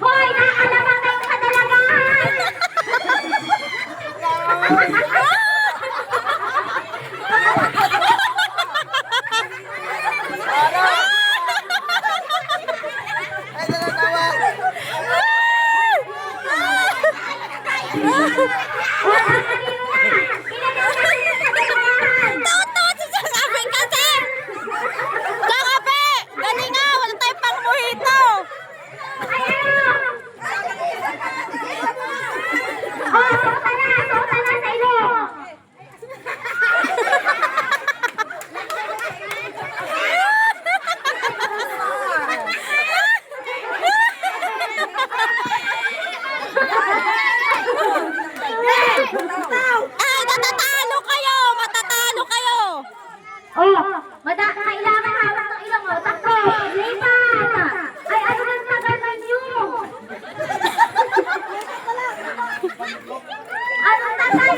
Hoy, nakakalaman kayong kadalagaan! Kailangan hawak ng ilong mo. Takbo! Lipat! Ay, ano nang tagal ninyo? Anong tagal?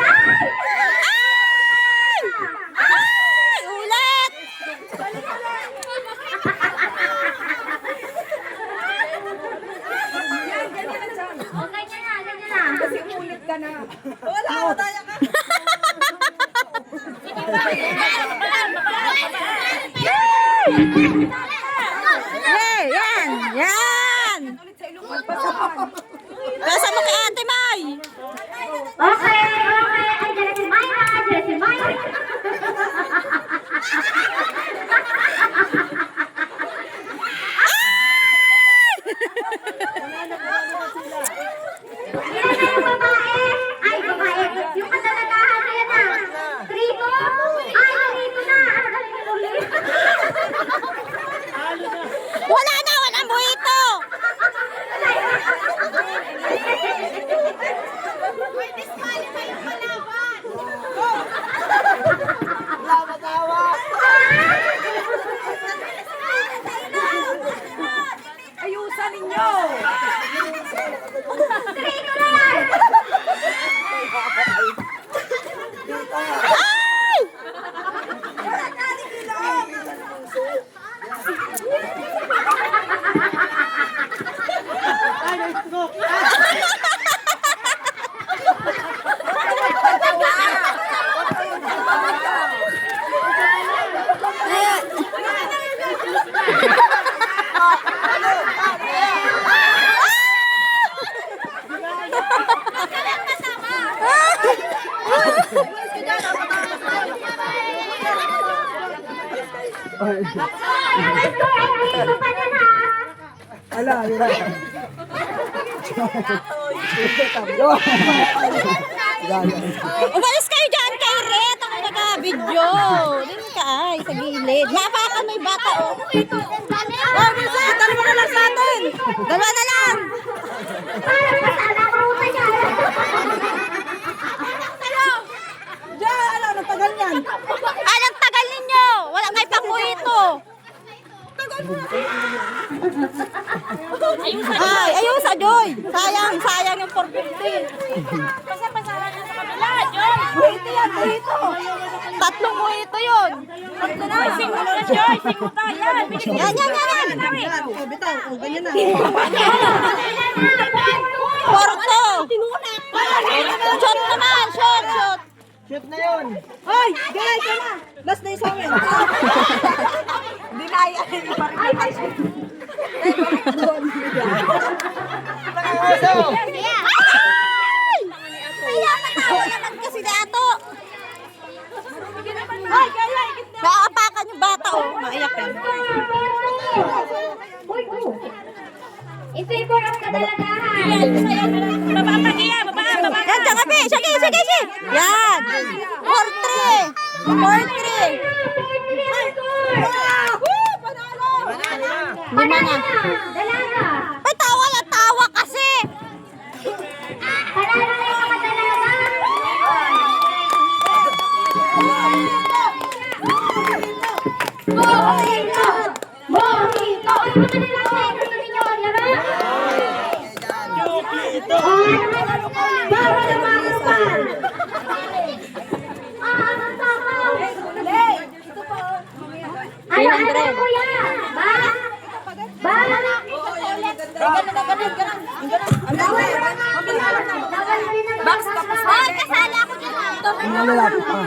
Ay! Ulit! Okay, ganyan na. Kasi ulit ka na. Wala, mataya ka. Hey, yan! Yan! Kasa mo kay Ate May! Okay. Ay, dyan si Mayra. Dyan si Mayra. Yan na yung babae. Ay, babae. Yung kadalagahan na yan na. Trito? Ay, trito na. Ano galing yung ulit? Wala na! Walang buhito! Ayusan ninyo. Ay! Umalis kayo dyan kay Ret. Ako naka-video. Dito ka ay, sa gilid. Napakan may bata, oh. Oh, bisa. Dalawa na lang sa atin. Dalawa na lang. Diyan, ano, tagal niyan. Anong tagal ninyo? Wala ngay pakuito. Ay, ayusa, Joy. Sayang yung 450. Pasapasahan na sa kabila, John. Buhito yan, buhito. Tatlong buhito yun. Tatlo na. Singo na, Joy. Singo ka. Yan. Yan. Oh, bitaw, oh, ganyan na. Porto. Shot naman, shot. Shoot na yun. Hoy, gaya ka na. Last na yung sa amin. Dinaya yung parikitas. Ay! Kaya matawa naman kasi na ato. Ay, gaya. Naapakan yung bata, oh. Maiyak yan. In favor of kadalagahan. Yan, tsaka, Pe. Sige. Yan. 4-3. Lima na. Dalaga. Ay, tawa na tawa kasi. Panalo na yung mga dalaga. Mojito! Mojito! Ano ba nila ko? Gusto ninyo? Yara? Bawal ang mga kupal! Ano tama? Ano kuya? Ba? Ba? Bawal rin ang mga Ay, kasala ako dyan.